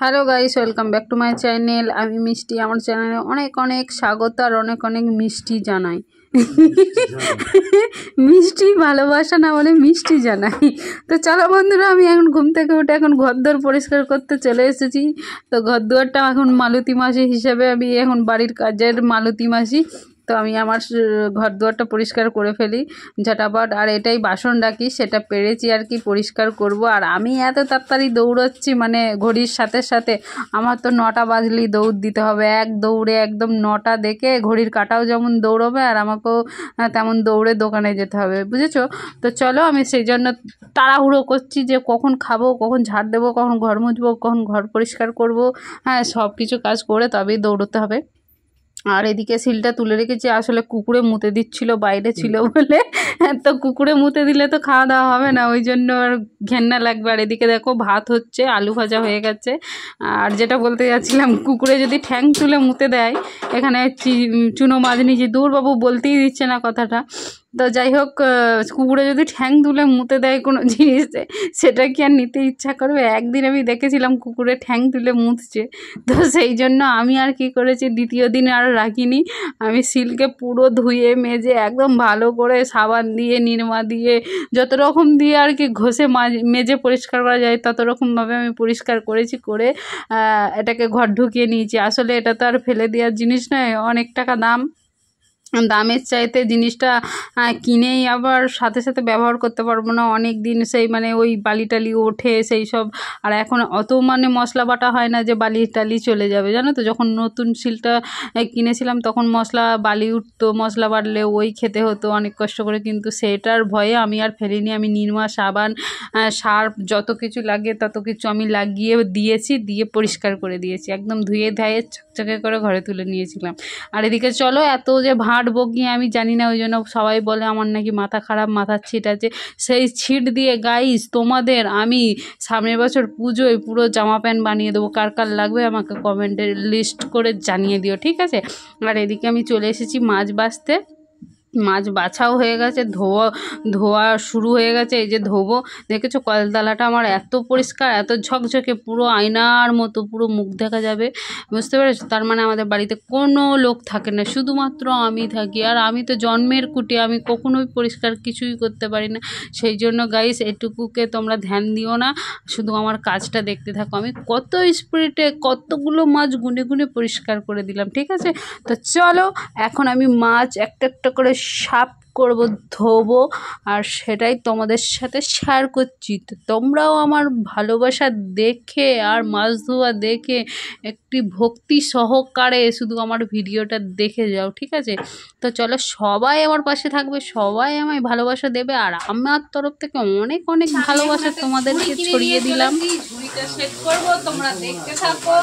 Hello guys, welcome back to my channel. আমি মিষ্টি, আমার চ্যানেলে অনেক অনেক স্বাগত আর অনেক অনেক মিষ্টি জানাই। মিষ্টি ভালোবাসা না বলে মিষ্টি জানাই। তো চলো বন্ধুরা, আমি এখন ঘুম থেকে উঠে এখন ঘরদোর পরিষ্কার করতে চলে এসেছি। তো ঘরদোরটা এখন মালতী মাসি হিসেবে আমি এখন বাড়ির কাজের মালতী মাসি। তো আমি আমার ঘরদোরটা পরিষ্কার করে ফেলি ঝটাপট। আর এটাই বাসন রাখি, সেটা পেরেছি আর কি পরিষ্কার করব। আর আমি এত তাড়াতাড়ি দৌড়চ্ছি, মানে ঘড়ির সাথে সাথে আমার তো 9টা বাজলেই দৌড় দিতে হবে। এক দৌড়ে একদম 9টা দেখে ঘড়ির কাঁটাও যেমন দৌড়বে আর আমাকেও তেমন দৌড়ে দোকানে যেতে হবে, বুঝেছো? তো চলো, আমি সেই জন্য তাড়াহুড়ো করছি যে কখন খাবো, কখন ঝাড় দেবো, কখন ঘর মুছবো, কখন ঘর পরিষ্কার করব। হ্যাঁ, সব কিছু কাজ করে তবেই দৌড়তে হবে। আর এদিকে সিলটা তুলে রেখেছি, আসলে কুকুরে মুতে দিচ্ছিল, বাইরে ছিল বলে। তো কুকুরে মুতে দিলে তো খাওয়া দাওয়া হবে না, ওই জন্য আর ঘেন্না লাগবে। আর এদিকে দেখো ভাত হচ্ছে, আলু ভাজা হয়ে গেছে। আর যেটা বলতে যাচ্ছিলাম, কুকুরে যদি ঠ্যাং তুলে মুতে দেয়, এখানে চুনো মাছ নিয়েছি, দূর বাবু বলতেই দিচ্ছে না কথাটা। তো যাই হোক, কুকুরে যদি ঠ্যাং তুলে মুতে দেয় কোনো জিনিসে, সেটা কি আর নিতে ইচ্ছা করবে? একদিন আমি দেখেছিলাম কুকুরে ঠ্যাং তুলে মুতছে। তো সেই জন্য আমি আর কি করেছি, দ্বিতীয় দিন আর রাখিনি। আমি সিলকে পুরো ধুয়ে মেজে একদম ভালো করে সাবান দিয়ে, নিরমা দিয়ে, যত রকম দিয়ে আর কি ঘষে মেজে পরিষ্কার করা যায় তত রকমভাবে আমি পরিষ্কার করেছি। করে এটাকে ঘর ঢুকিয়ে নিয়েছি। আসলে এটা তো আর ফেলে দেওয়ার জিনিস নয়, অনেক টাকা দামের চাইতে জিনিসটা কিনেই আবার সাথে সাথে ব্যবহার করতে পারবো না অনেক দিন, সেই মানে ওই বালি টালি ওঠে সেই সব। আর এখন অত মানে মশলা বাটা হয় না যে বালি টালি চলে যাবে, জানো তো। যখন নতুন শিলটা কিনেছিলাম তখন মশলা বালি উঠতো, মশলা বাটলে ওই খেতে হতো অনেক কষ্ট করে, কিন্তু সেটার ভয়ে আমি আর ফেলিনি। আমি নিরমা, সাবান, সার্ফ যত কিছু লাগে তত কিছু আমি লাগিয়ে দিয়েছি, দিয়ে পরিষ্কার করে দিয়েছি, একদম ধুয়ে ধায়ে চকচকে করে ঘরে তুলে নিয়েছিলাম। আর এদিকে চলো, এত যে ভাঁড় বকিয়ে আমি জানি না, ওই জন্য সবাই বলে আমার নাকি মাথা খারাপ, মাথার ছিট আছে। সেই ছিট দিয়ে গাইস তোমাদের আমি সামনের বছর পুজোয় পুরো জামা প্যান্ট বানিয়ে দেবো। কার কার লাগবে আমাকে কমেন্টে লিস্ট করে জানিয়ে দিও, ঠিক আছে? আর এদিকে আমি চলে এসেছি মাছ বাছতে। মাছ বাছাও হয়ে গেছে, ধোয়া শুরু হয়ে গেছে। এই যে ধোবো, দেখেছো কলতলাটা আমার এত পরিষ্কার, এত ঝকঝকে, পুরো আয়নার মতো, পুরো মুখ দেখা যাবে, বুঝতে পেরেছো? তার মানে আমাদের বাড়িতে কোনো লোক থাকে না, শুধুমাত্র আমি থাকি। আর আমি তো জন্মের কুটি, আমি কখনোই পরিষ্কার কিছুই করতে পারি না। সেই জন্য গাইস, এটুকুকে তোমরা ধ্যান দিও না, শুধু আমার কাজটা দেখতে থাকো। আমি কত স্পিরিটে কতগুলো মাছ গুনে গুনে পরিষ্কার করে দিলাম, ঠিক আছে? তো চলো, এখন আমি মাছ একটা একটা করে সাফ করব, ধোবো, আর সেটাই তোমাদের সাথে শেয়ার করছি। তো তোমরাও আমার ভালোবাসা দেখে আর মাছ ধোয়া দেখে একটি ভক্তি সহকারে শুধু আমার ভিডিওটা দেখে যাও, ঠিক আছে? তো চলো, সবাই আমার পাশে থাকবে, সবাই আমায় ভালোবাসা দেবে, আর আমার তরফ থেকে অনেক অনেক ভালোবাসা তোমাদেরকে ছড়িয়ে দিলাম। ঝুড়িটা সেট করবো, তোমরা দেখতে থাকো,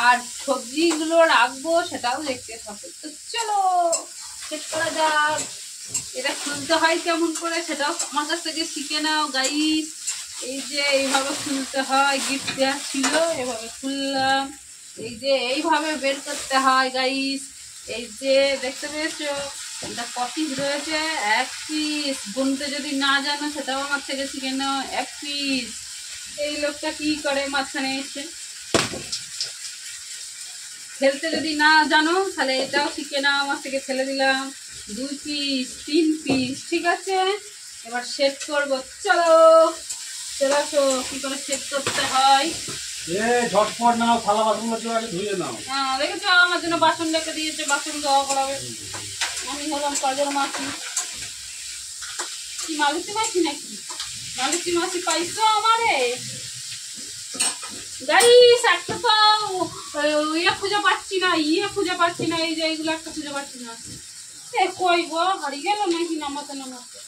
আর সবজিগুলো রাখবো সেটাও দেখতে থাকো। তো চলো সেট করা যাক। এটা খুলতে হয় কেমন করে সেটাও আমার কাছ থেকে শিখে নাও গাইস। এই যে এইভাবে খুলতে হয়, গিফট দেওয়া ছিল, এভাবে খুললাম। এই যে এইভাবে বের করতে হয় গাইস। এই যে দেখতে পেয়েছো, এটা পিস রয়েছে, 1 পিস। গুনতে যদি না জানো সেটাও আমার থেকে শিখে নাও, 1 পিস। এই লোকটা কি করে মাঝখানে এসে, ফেলতে যদি না জানো তাহলে এটাও শিখে নাও, আমার থেকে ফেলে দিলাম। 2 পিস, 3 পিস, ঠিক আছে? এবার সেট করবো। চলো চলে আসো, কি করে সেট করতে হয়। ঝটপট নাও, থালা বাসনগুলো আগে ধুয়ে নাও। হ্যাঁ, দেখেছো আমার জন্য বাসন রেখে দিয়েছে, বাসন ধোয়া করাবে। আমি হলাম কাজের মাসি। কি মালতী মাসি নাকি? মালতী মাসি পাইছো আমারে গাইস? একটা তো খুঁজে পাচ্ছি না, খুঁজে পাচ্ছি না। এই যে এইগুলো একটা খুঁজে পাচ্ছি না। কই গো, হারিয়ে গেল নাকি নামাতে নামাতে?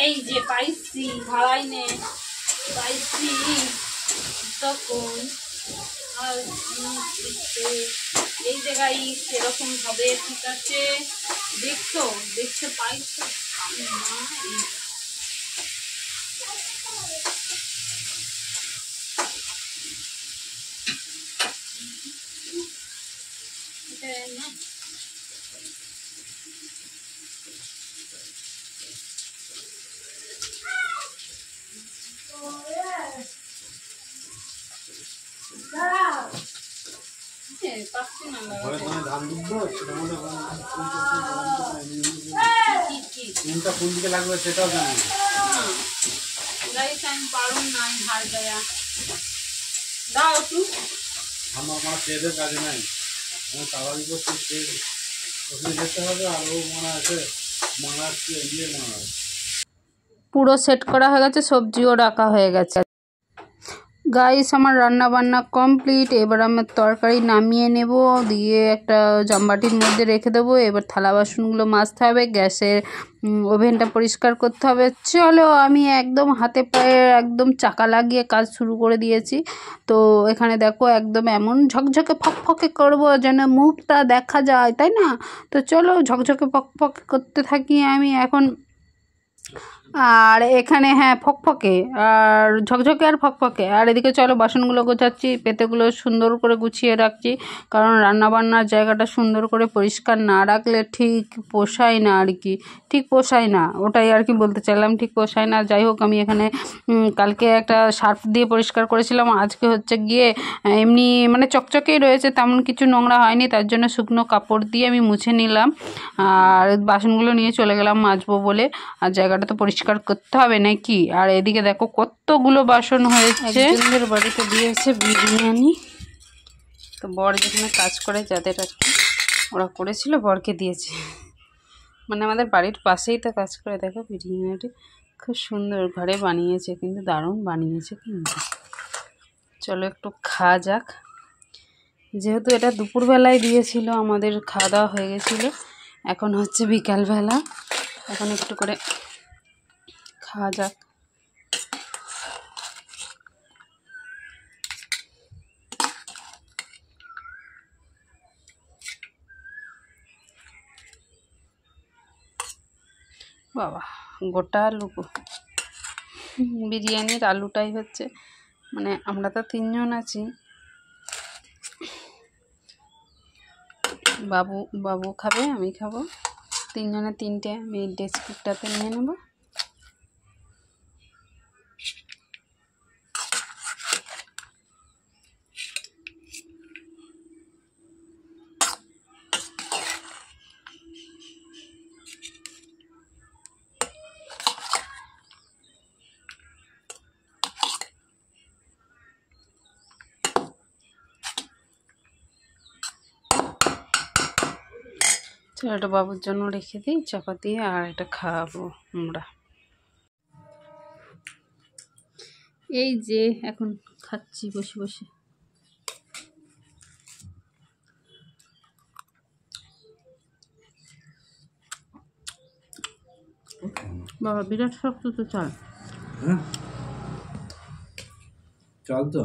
এই যে পাইছি, ভাড়াই নে পাইছি তখন। আর এই জায়গায় সেরকম ভাবে, ঠিক আছে? দেখছো, দেখতে পাইছো? ঘরে ধানে ধান দিবো সেটা মনে কোনটা কোন দিকে লাগবে সেটাও জানি না। আমি পারুন না, আমি হার দেয়া দাও একটু। আমার খেয়েদের কাজে নাই, আমার স্বাভাবিক করতে খেয়ে ওখানে যেতে হবে। আর ও মনে আছে মানাচ্ছে ইয়ে মনে হয় পুরো সেট করা হয়ে গেছে, সবজিও রাখা হয়ে গেছে। গাইস আমার রান্না বান্না কমপ্লিট। এবার আমার তরকারি নামিয়ে নেব, দিয়ে একটা জামবাটির মধ্যে রেখে দেবো। এবার থালা বাসনগুলো মাজতে হবে, গ্যাসের ওভেনটা পরিষ্কার করতে হবে। চলো আমি একদম হাতে পায়ে একদম চাকা লাগিয়ে কাজ শুরু করে দিয়েছি। তো এখানে দেখো একদম এমন ঝকঝকে ফকফকে করবো যেন মুখটা দেখা যায়, তাই না? তো চলো ঝকঝকে ফকফকে করতে থাকি আমি এখন। আর এখানে হ্যাঁ ফকফকে আর ঝকঝকে আর ফকফকে। আর এদিকে চলো বাসনগুলো গোছাচ্ছি, পেতেগুলো সুন্দর করে গুছিয়ে রাখছি, কারণ রান্নাবান্নার জায়গাটা সুন্দর করে পরিষ্কার না রাখলে ঠিক পোষায় না আর কি, ঠিক পোষায় না, ওটাই আর কি বলতে চাইলাম, ঠিক পোষায় না। যাই হোক আমি এখানে কালকে একটা সার্ফ দিয়ে পরিষ্কার করেছিলাম, আজকে হচ্ছে গিয়ে এমনি মানে চকচকেই রয়েছে, তেমন কিছু নোংরা হয়নি, তার জন্য শুকনো কাপড় দিয়ে আমি মুছে নিলাম। আর বাসনগুলো নিয়ে চলে গেলাম মাজবো বলে, আর জায়গাটা তো পরিষ্কার করতে হবে নাকি। আর এদিকে দেখো কতগুলো বাসন হয়েছে, একজনের বাড়িতে দিয়েছে বিরিয়ানি। তো বর যেখানে কাজ করে যাদের আর কি ওরা করেছিল, বরকে দিয়েছে, মানে আমাদের বাড়ির পাশেই তো কাজ করে। দেখো বিরিয়ানিটি খুব সুন্দর ঘরে বানিয়েছে, কিন্তু দারুণ বানিয়েছে কিন্তু। চলো একটু খাওয়া যাক, যেহেতু এটা দুপুরবেলায় দিয়েছিল, আমাদের খাওয়া দাওয়া হয়ে গেছিলো। এখন হচ্ছে বিকালবেলা, এখন একটু করে খাওয়া যাক। বাবা গোটা আলু, বিরিয়ানির আলুটাই হচ্ছে, মানে আমরা তো 3 জন আছি, বাবু খাবে, আমি খাবো, 3 জনের 3টে। আমি ডেস্কটাতে নিয়ে নেব। চলো এটা বাবুর জন্য রেখে দিই চাপা দিয়ে, আর এটা খাওয়াবো আমরা। এই যে এখন খাচ্ছি বসে বসে। বাবা বিরাট শক্ত তো চাল। চাল তো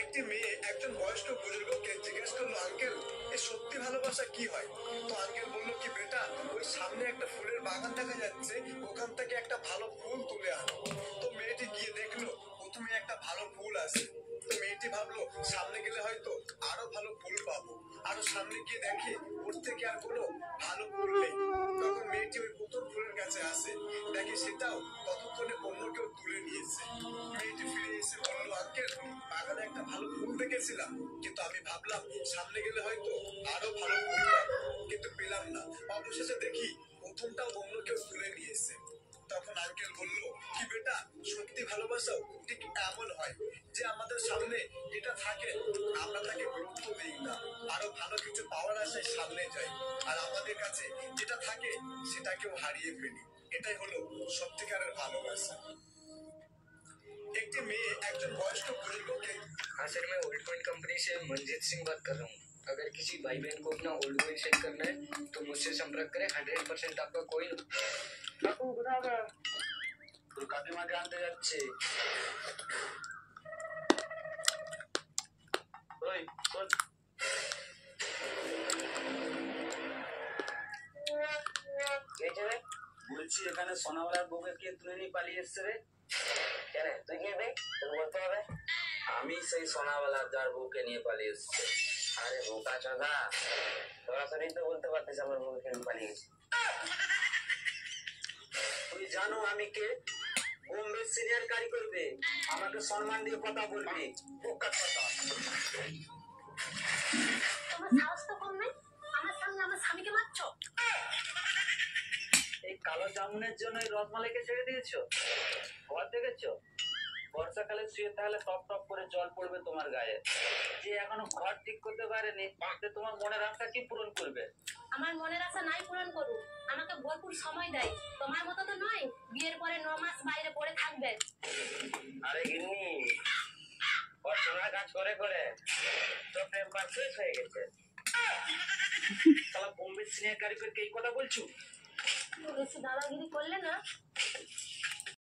একটি মেয়ে একজন বয়স্ক বুজুর্গকে জিজ্ঞেস করলো, আঙ্কেল এই সত্যি ভালোবাসা কি হয়? তো আঙ্কেল বললো কি, বেটা ওই সামনে একটা ফুলের বাগান দেখা যাচ্ছে, ওখান থেকে একটা ভালো ফুল তুলে আনো। তো মেয়েটি গিয়ে দেখলো প্রথমে একটা ভালো ফুল আছে। তো মেয়েটি ভাবলো সামনে গেলে হয়তো আরো ভালো ফুল পাবো। আরো সামনে গিয়ে দেখে ওর থেকে আর কোনো ভালো ফুল নেই। তখন মেয়েটি ওই প্রথম ফুলের কাছে আসে, দেখে সেটাও ততক্ষণে অন্য কেউ তুলে নিয়েছে। মেয়েটি ফিরে এসে বললো, আঙ্কেল বাগানে একটা ভালো ফুল দেখেছিলাম, কিন্তু আমি ভাবলাম সামনে গেলে হয়তো আরো ভালো ফুল পাবো, কিন্তু পেলাম না। অবশেষে দেখি প্রথমটাও অন্য কেউ তুলে নিয়েছে। তখন আঙ্কেল বলল কি, বেটা সত্যি ভালোবাসাও ঠিক এমন হয় যে আমাদের সামনে যেটা থাকে আমরা তাকে গুরুত্ব দিই না, আরো ভালো কিছু পাওয়ার আশায় সামনে যাই, আর আমাদের কাছে যেটা থাকে সেটাকেও হারিয়ে ফেলি। এটাই হলো সত্যিকারের ভালোবাসা। একটি মেয়ে একজন বয়স্ক বুজুর্গকে, हाँ सर, मैं ओल्ड कॉइन कंपनी से मंजीत सिंह बात कर रहा हूँ। अगर किसी भाई बहन को अपना ओल्ड कॉइन सेल करना है तो मुझसे संपर्क करें। 100% आपका कॉइन কাকে মাঝে আনতে যাচ্ছে। ওই শোন, বলছি এখানে সোনাওয়ালার বউকে কে তুলে নিয়ে পালিয়ে এসছে রে? কেন তুই কে বে? তোর বলতে হবে। আমি সেই সোনাওয়ালা যার বউকে নিয়ে পালিয়ে এসছে। আরে বোকা চোদা, সরাসরি তো বলতে পারতিস আমার বউ খেলে পালিয়ে গেছে। তুই জানো আমি কে? বোম্বে সিনিয়র কারি করবে, আমাকে সম্মান দিয়ে কথা বলবি। বোকা চোদা, তোমার সাহস তো কম নাই, আমার সামনে আমার স্বামীকে মারছো। এই কালো জামুনের জন্য এই রসমালাইকে ছেড়ে দিয়েছো? ঘর দেখেছো? বর্ষাকালে শুয়ে তাহলে টপ টপ করে জল পড়বে তোমার গায়ে। যে এখনো ঘর ঠিক করতে পারেনি, সে তোমার মনের আশা কি পূরণ করবে? আমার মনের আশা নাই পূরণ করুক, আমাকে ভরপুর সময় দেয়। তোমার মতো তো নয় বিয়ের পরে 9 মাস বাইরে পড়ে থাকবে। আরে গিন্নি, পড়াশোনার কাজ করে করে তো টেম্পার শেষ হয়ে গেছে। শালা বোম্বে সিনিয়র কারিগরকে এই কথা বলছো? বেশি দাদাগিরি করলে না